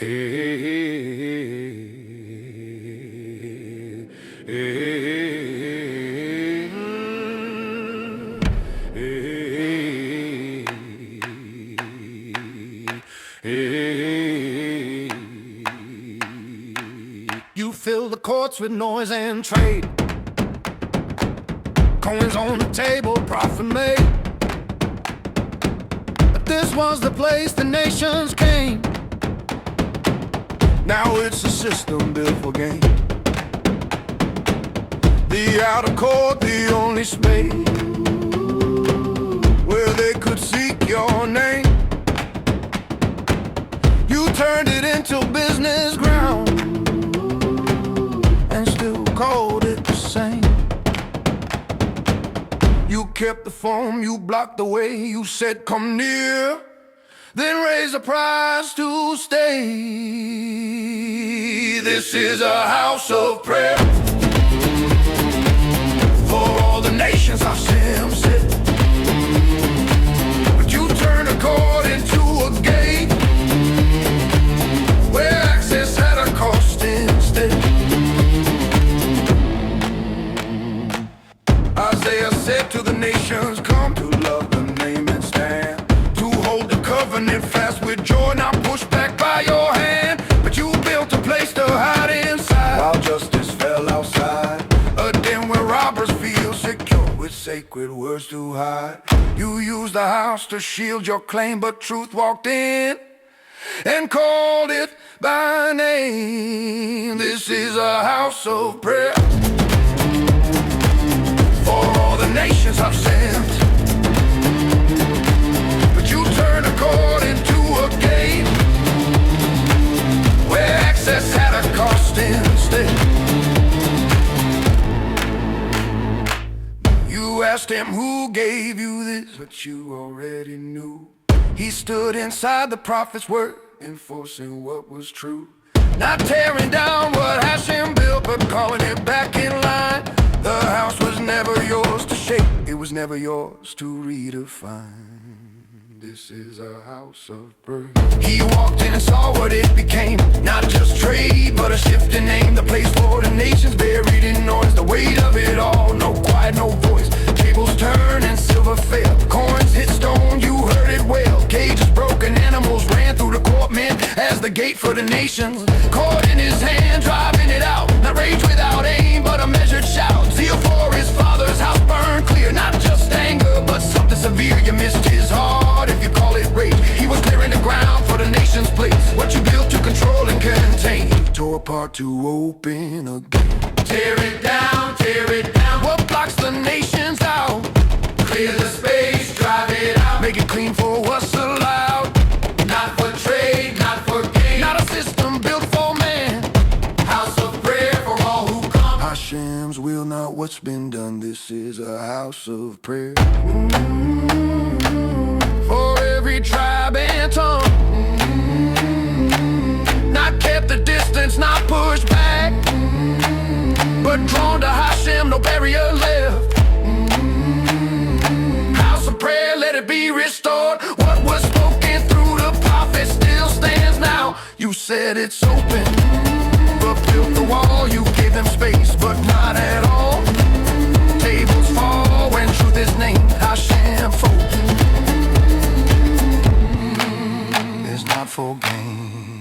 You fill the courts with noise and trade, coins on the table, profit made. But this was the place the nations came. Now it's a system built for gain. The outer court, the only space where they could seek your name. You turned it into business ground and still called it the same. You kept the phone, you blocked the way, you said come near, then raise the price to stay. This is a house of prayer for all the nations HaShem said. But you turned a court into a gate where access had a cost instead. Isaiah said to the nations, come to love the name and stand, to hold the covenant fast with joy, not pushed back by your hand. But you built a place to hide inside, while justice fell outside, a den where robbers feel secure with sacred words to hide. You used the house to shield your claim, but truth walked in and called it by name. This is a house of prayer for all the nations I've sent. But you turn a court into a gate where access had a cost instead. You asked him who gave you this, but you already knew. He stood inside the prophet's word, enforcing what was true. Not tearing down what HaShem built, but calling it back in line. The house was never yours to shape, it was never yours to redefine. This is a house of prayer. He walked in and saw what it became, not just trade, but a shift in name. The place for the nations buried in noise, the weight of it all, no quiet, no voice. Tables turn and silver fell, coins hit stone, you heard it well. Cages broken, animals ran through the court, meant as the gate for the nations. Caught in his hand, driving it out, not rage without aim, but a measured shout. Zeal for his father's house burned clear, not just anger, but something severe. You missed his heart if you call it rage. He was clearing the ground for the nation's place, what you built to control and contain. Tore apart to open again. Tear it down, what blocks the nations out? Clear the space, drive it out, make it clean for what's allowed. Not for trade, not for gain, not a system built for man. House of prayer for all who come. HaShem's will, not what's been done. This is a house of prayer for every tribe and tongue. Not kept the distance, not pushed back, but drawn to HaShem, no barrier left. House of prayer, let it be restored. What was spoken through the prophet still stands now. You said it's open, but built the wall. You gave them space, but not at all. Tables fall when truth is named. HaShem folk is not for gain.